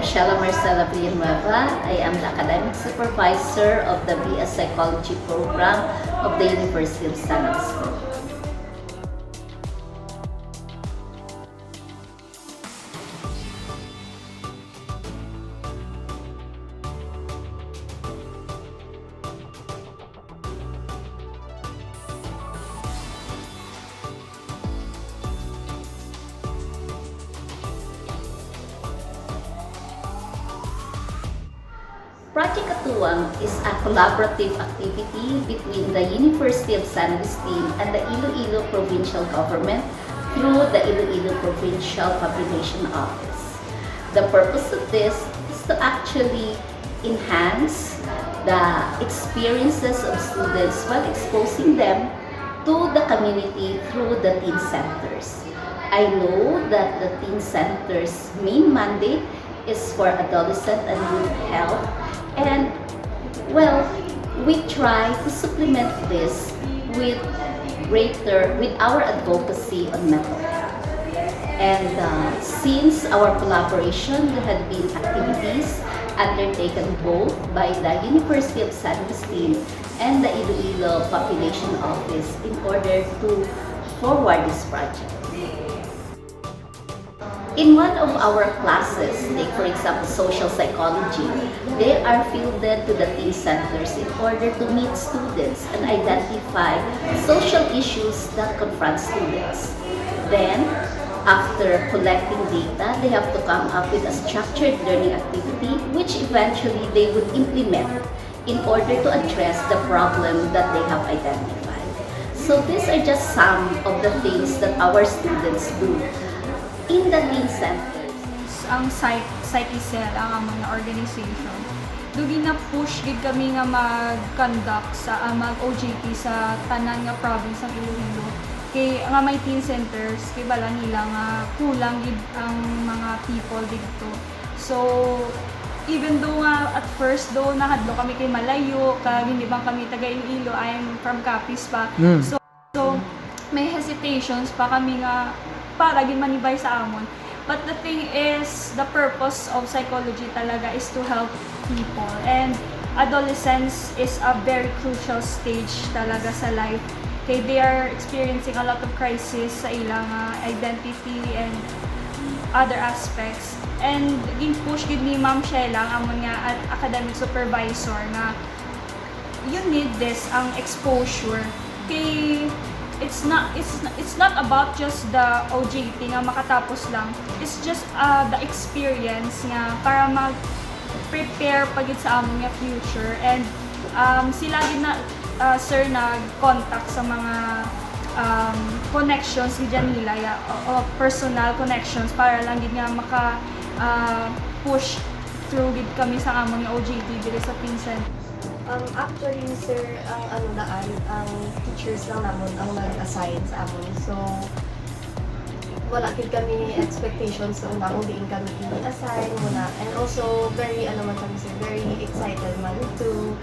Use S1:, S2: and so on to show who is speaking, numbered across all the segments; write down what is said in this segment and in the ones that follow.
S1: Shella Marcela Villanueva. I am the academic supervisor of the BS Psychology program of the University of San Agustin. Project kaTUWAng is a collaborative activity between the University of San Agustin and the Iloilo Provincial Government through the Iloilo Provincial Population Office. The purpose of this is to actually enhance the experiences of students while exposing them to the community through the teen centers. I know that the teen centers' main mandate is for adolescent and youth health. And well, we try to supplement this with our advocacy on mental health. And since our collaboration, there had been activities undertaken both by the University of San Agustin and the Iloilo Population Office in order to forward this project. In one of our classes, take for example social psychology, they are fielded to the teen centers in order to meet students and identify social issues that confront students. Then, after collecting data, they have to come up with a structured learning activity which eventually they would implement in order to address the problem that they have identified. So these are just some of the things that our students do in the teen centers.
S2: Ang CITESEL, ang among organization, dugi na push gid kami nga mag-conduct sa mag-OJT sa tanan nga province ng Iloilo. Kay nga may teen centers, kay bala nila nga kulang gid ang mga people dito. So even though nga at first though nahadlo kami kay malayo, kag hindi bang kami taga Iloilo, I'm from Capiz pa. So may hesitations pa kami nga para gid manibay sa amon. But the thing is, the purpose of psychology talaga is to help people. And adolescence is a very crucial stage talaga sa life. Okay, they are experiencing a lot of crisis sa ilang identity and other aspects. And gin-push gid ni Ma'am Shella, amon nga academic supervisor, na you need this, ang exposure. Kay it's not about just the OJT nga makatapos lang. It's just the experience nga para mag-prepare pagid sa among nga future. And sila gid na sir nag-contact sa mga connections gid nila, personal connections, para lang gid nga maka push through gid kami sa among OJT diri sa teen center.
S3: Actually, sir, ang teachers lang namon ang nag-assign sa amon. So, wala gid kami expectations so una kung diin kami i-assign muna. And also, very excited man to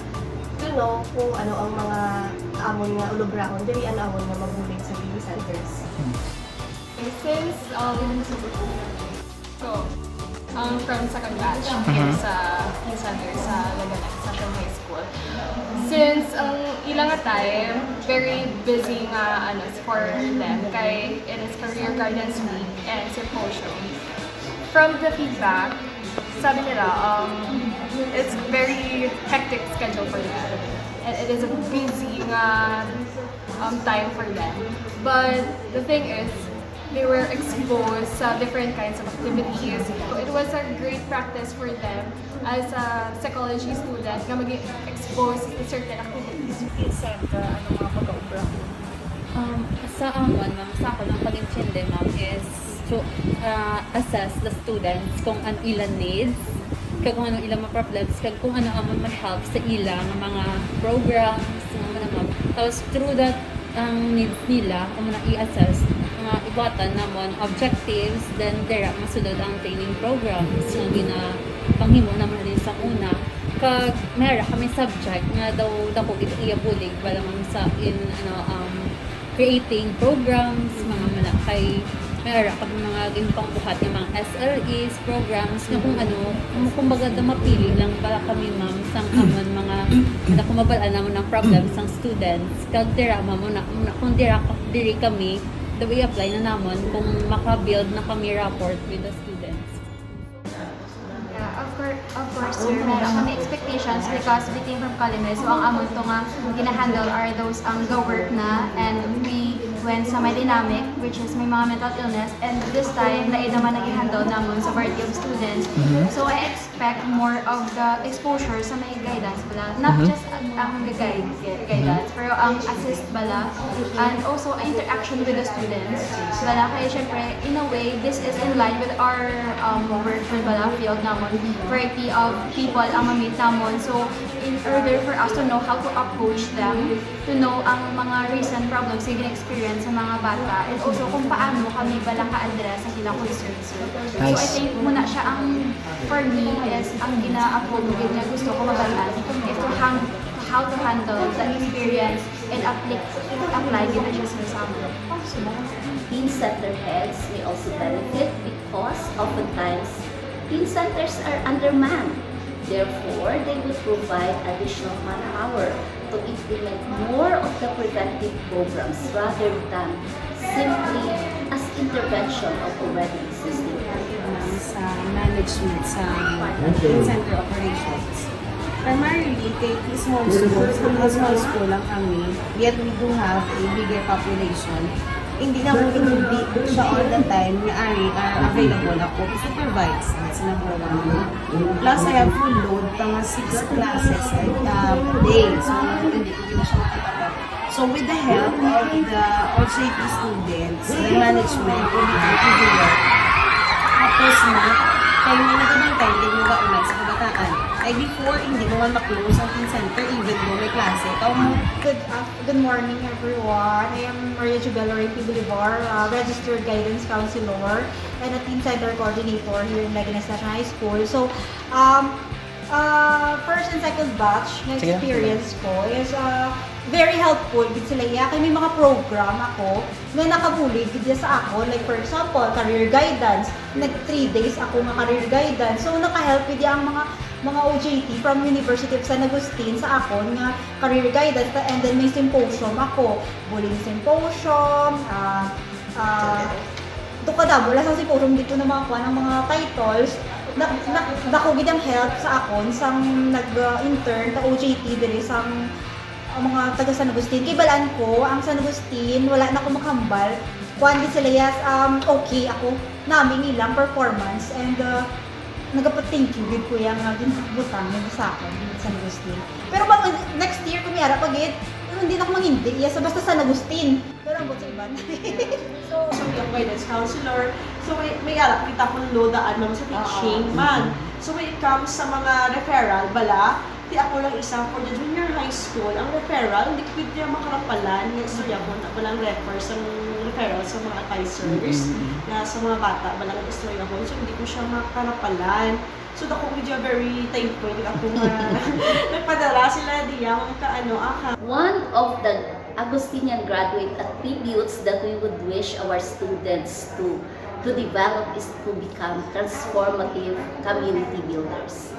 S3: know kung ano ang mga amon nga ulugrahon, diri ang amon nga mabulig sa teen centers.
S4: Since from second batch here sa teen center sa Laganak sa High School. Since ilang time, very busy nga for them kay it is Career Guidance Week and Symposium. From the feedback, sabi nila, it's very hectic schedule for them. And it is a busy nga time for them. But the thing is, they were exposed sa different kinds of activities. So it was a great practice for them as a psychology student na mag-expose to certain activities.
S5: Teen center, ano mga pag-aubra? Sa amon, ma'am, sa ako ng pag-intindi, ma'am, is to assess the students kung ano ilang needs, kung ano ilang mga problems, kung ano amon man-help sa ilang mga programs, mga ma'am. Tapos through that needs nila, kung na i-assess, ibatan namon objectives, then dira masulod ang training programs nga ginapanghimo naman din sa una. Kag mayra kami subject nga daw dako iabulig bala man sa creating programs mga malakay may ara kami mga ginpangbuhat ng mga SLEs, programs na kung ano, kumbaga da mapili lang para kami ma'am sang amon mga na kumabalaan namon ng problems ng students kag tira mo na kung diri kami the way apply na namon kung maka-build na kami rapport with the students.
S6: Yeah, of course, sir. Meron kami expectations because we came from Calumet. So, ang amon to nga gina-handle are those the work na, and we went sa may dynamic, which is may mga mental illness, and this time, naida man nag-handle namon sa variety of students. So, I expect more of the exposure sa may guidance bala. Not just ang guidance, pero ang assist bala, and also interaction with the students. Bala, kaya syempre, in a way, this is in line with our work with bala field namon. Variety of people ang mamit namon. So, in order for us to know how to approach them, to know ang mga recent problems na experience sa mga bata, and also kung paano kami bala ka-address sa ilang concerns. So, I think muna siya ang, for me, is ang gina-approach na gusto ko mabalan is to how to handle the experience and apply gina siya sa amin.
S1: Teen center heads may also benefit because oftentimes teen centers are undermanned. Therefore, they would provide additional manpower to implement more of the preventive programs rather than simply as intervention of already existing programs.
S7: Sa management sa center operations. Primarily, kay small school lang kami, yet we do have a bigger population. Hindi na siya all the time na are available ako to supervise. That's number one. Plus, I have full load, mga 6 classes a day. So, hindi na siya makatapat. So, with the help of the OJT students, the management will be everywhere. Tapos na, kaya may natabantay, hindi mo gaunay sa kabataan. Ay before, hindi mo man maklose ang teen center even though may klase.
S8: Good morning, everyone. I am Maria Jubelo P. Bolivar, registered guidance counselor and a teen center coordinator here in Leganes National High School. So, first and second batch na experience ko is very helpful gid sila iya kay may mga program ako na nakabulig gid sa ako, like for example career guidance, nag 3 days ako nga career guidance, so naka-help gid ang mga OJT from University of San Agustin sa ako nga career guidance, and then may symposium ako, bullying symposium, wala sa symposium dito na mga ng mga titles dako gid ang help sa akon sang nag-intern ta OJT diri sang mga taga San Agustin. Kay balaan ko ang San Agustin, wala na ko makambal. Kuan gid sila yes, okay ako naming ilang performance, and nagapa-thank you gid ko yang ginbutang nila sa akin sa San Agustin. Pero next year kumiyara pag hindi na ako mangindi iya sa basta San Agustin. Pero ang sa iban.
S9: So yung guidance counselor, so may alak kita kung lodaan naman sa teaching man. So when it comes sa mga referral, bala, di ako lang isa for the junior high school. Ang referral, hindi ko niya makarapalan. Istorya ko na walang refer sa referral sa mga advisors na sa mga bata, walang istorya ko. So hindi ko siya makarapalan. So ako medyo very thankful. Ako nagpadala sila diya,
S1: One of the Agustinian graduate attributes that we would wish our students to develop is to become transformative community builders.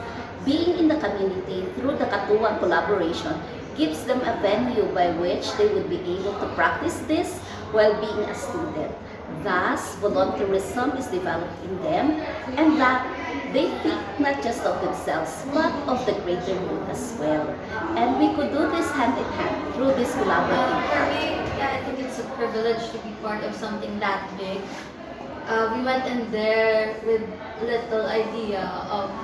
S1: Being in the community through the kaTUWAng collaboration gives them a venue by which they would be able to practice this while being a student. Thus, volunteerism is developed in them, and that they think not just of themselves, but of the greater good as well. And we could do this hand in hand through this collaborative
S10: For me, I think it's a privilege to be part of something that big. We went in there with little idea of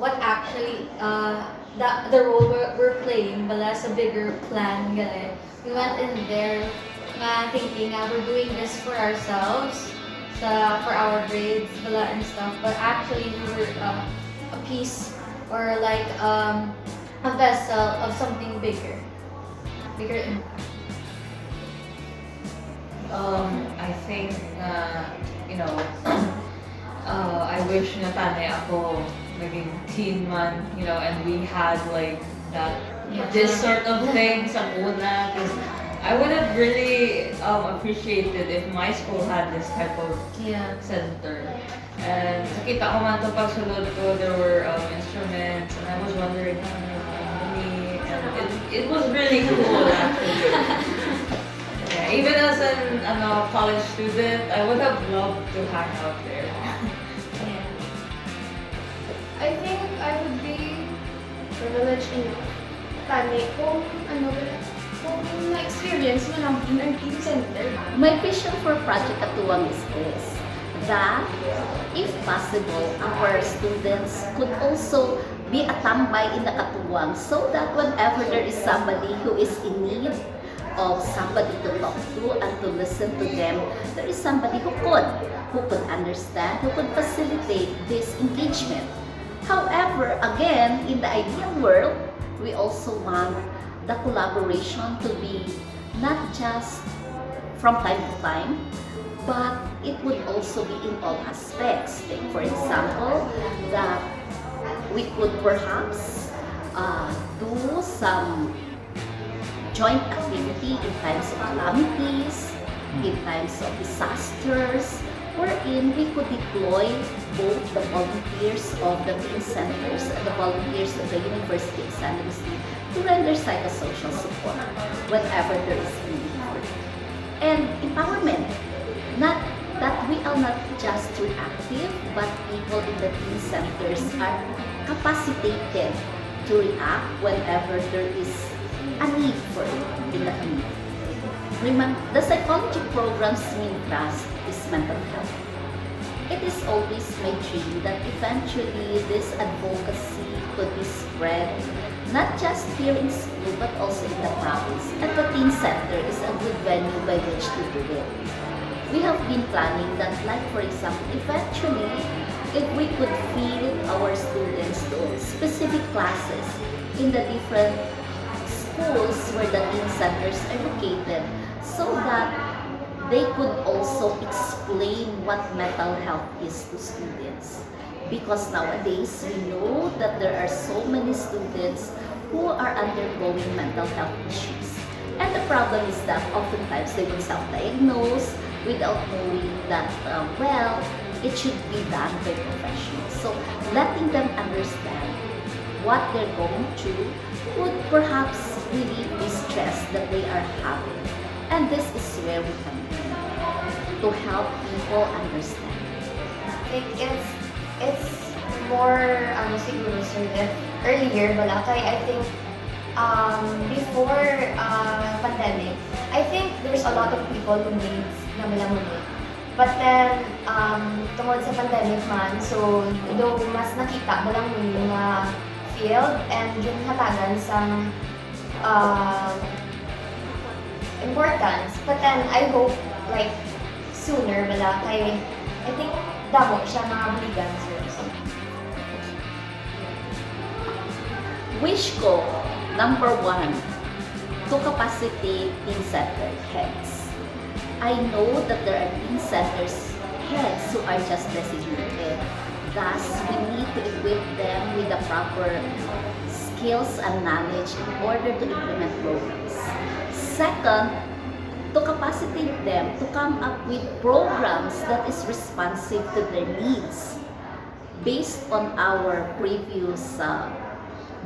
S10: what actually the role we're playing, but that's a bigger plan. We went in there thinking we're doing this for ourselves, for our grades and stuff, but actually we were a piece or like a vessel of something bigger impact.
S11: I think I wish na tanay ako naging teen man, and we had like that this sort of thing sa una, because I would have really appreciated if my school had this type of
S10: Yeah.
S11: center. And nakita ko man to pagsulod ko, there were instruments, and I was wondering how many, and it was really cool actually. Yeah, even as an college student, I would have loved to hang out there.
S6: I think I would be privileged enough. Tani, kung kung na-experience mo lang in our team center.
S1: My vision for Project kaTUWAng is this, that if possible, our students could also be a tambay in the kaTUWAng so that whenever there is somebody who is in need of somebody to talk to and to listen to them, there is somebody who could understand, who could facilitate this engagement. However, again, in the ideal world, we also want the collaboration to be not just from time to time, but it would also be in all aspects. Take for example, that we could perhaps do some joint activity in times of calamities, in times of disasters, wherein we could deploy both the volunteers of the teen centers and the volunteers of the University of San Agustin to render psychosocial support whenever there is a need for it. And empowerment, not that we are not just reactive, but people in the teen centers are capacitated to react whenever there is a need for it in the community. Remember, the psychology program's main thrust is mental health. It is always my dream that eventually this advocacy could be spread not just here in school but also in the province. And the teen center is a good venue by which to do it. We have been planning that, like for example, eventually, if we could field our students to specific classes in the different schools where the teen centers are located, so that they could also explain what mental health is to students. Because nowadays, we know that there are so many students who are undergoing mental health issues. And the problem is that oftentimes they will self-diagnose without knowing that, well, it should be done by professionals. So letting them understand what they're going through would perhaps relieve the stress that they are having. And this is where we come in, to help people understand.
S6: It's more siguro sir that earlier wala kay I think before pandemic I think there's a lot of people who needs na malamunin. But then tungod sa pandemic man, so though mas nakita balang mo nga field and yung hatagan sa importance. But then I hope like sooner bala kay I think damo siya mga buligan sir. So,
S1: Wish ko, number one, to capacitate teen center heads. I know that there are teen centers heads who are just designated. Thus, we need to equip them with the proper skills and knowledge in order to implement programs. Second, to capacitate them to come up with programs that is responsive to their needs. Based on our previous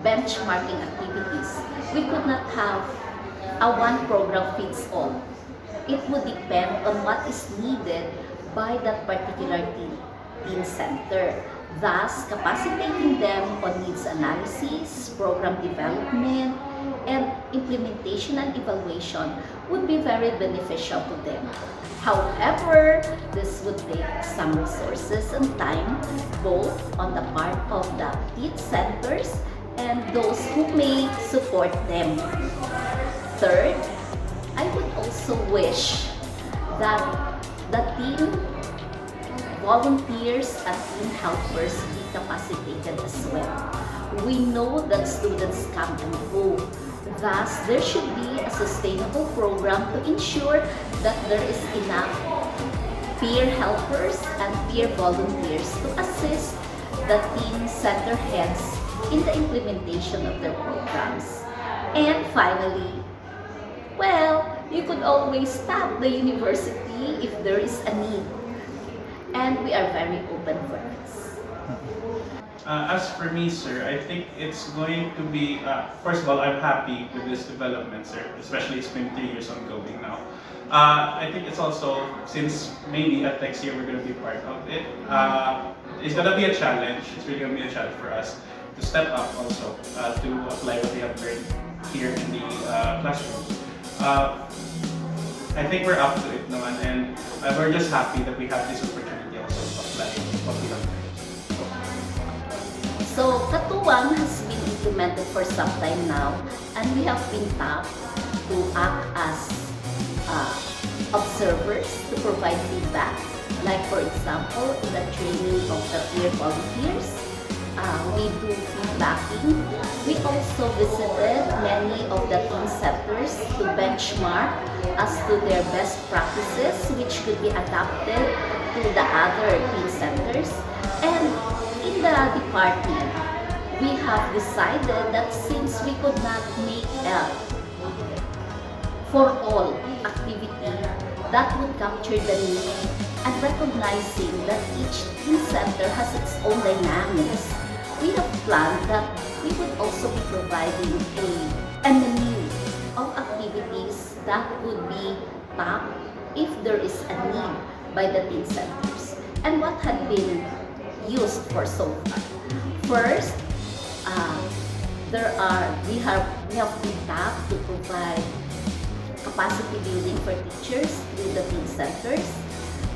S1: benchmarking activities, we could not have a one program fits all. It would depend on what is needed by that particular teen center. Thus, capacitating them on needs analysis, program development, and implementation and evaluation would be very beneficial to them. However, this would take some resources and time, both on the part of the teen centers and those who may support them. Third, I would also wish that the teen volunteers and teen helpers be capacitated as well. We know that students come and go. Thus, there should be a sustainable program to ensure that there is enough peer helpers and peer volunteers to assist the teen center heads in the implementation of their programs. And finally, well, you could always tap the university if there is a need. And we are very open for this.
S12: As for me, sir, I think it's going to be, first of all, I'm happy with this development, sir, especially it's been 3 years ongoing now. I think it's also, since maybe at next year we're going to be part of it, it's going to be a challenge. It's really going to be a challenge for us to step up also, to apply what we have learned here in the classrooms. I think we're up to it naman, and we're just happy that we have this opportunity also to apply what we have learned.
S1: So, kaTUWAng has been implemented for some time now, and we have been tapped to act as observers to provide feedback. Like for example, in the training of the peer volunteers, we do feedbacking. We also visited many of the teen centers to benchmark as to their best practices, which could be adapted to the other teen centers. And in the department, we have decided that since we could not make for all activity that would capture the need, and recognizing that each teen center has its own dynamics, we have planned that we would also be providing a menu of activities that could be tapped if there is a need by the teen centers. And what had been used for so far? First, we have been tapped to provide capacity building for teachers through the teen centers.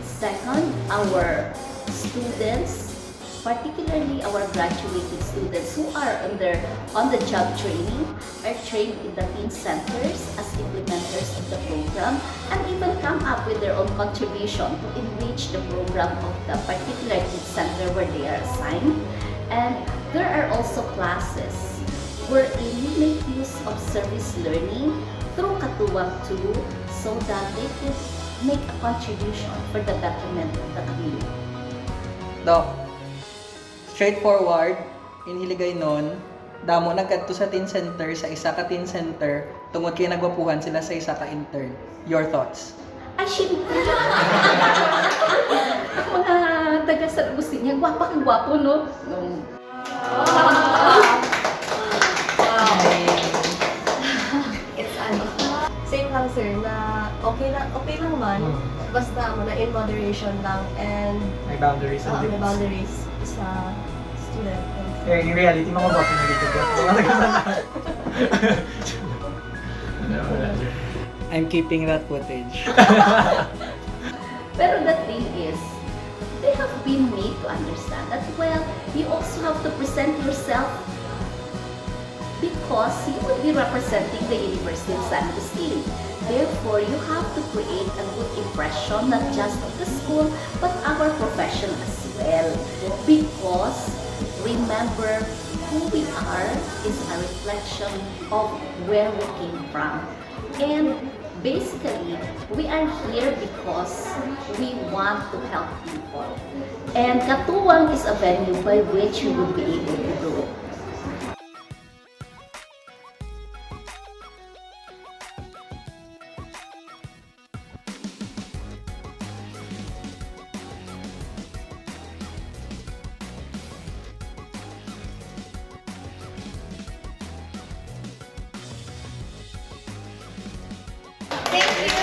S1: Second, our students, particularly our graduating students who are on the job training, are trained in the teen centers as implementers of the program, and even come up with their own contribution to enrich the program of the particular teen center where they are assigned. And there are also classes wherein we make use of service learning through kaTUWAng too, so that they could make a contribution for the betterment of the community.
S13: Doc, straightforward, inhiligay nun, damo nagkadto sa teen center, sa isa ka teen center, tungod kay nagwapuhan sila sa isa ka intern. Your thoughts?
S1: Ay, syempre! Mga taga San Agustin niya, gwapa-gwapo, no?
S3: It's same lang sir na okay lang man basta mo na in moderation lang and
S14: May boundaries and
S3: may
S14: limits.
S3: boundaries sa student.
S14: Eh, in reality, mga bago na dito. Mga nagkasalanan.
S13: I'm keeping that footage.
S1: Pero the thing is, they have been made to understand that, well, you also have to present yourself because you will be representing the University of San Agustin. Therefore, you have to create a good impression, not just of the school, but our profession as well. Because, remember, who we are is a reflection of where we came from. And basically, we are here because we want to help people. And kaTUWAng is a venue by which we will be able to do it.
S6: Thank you.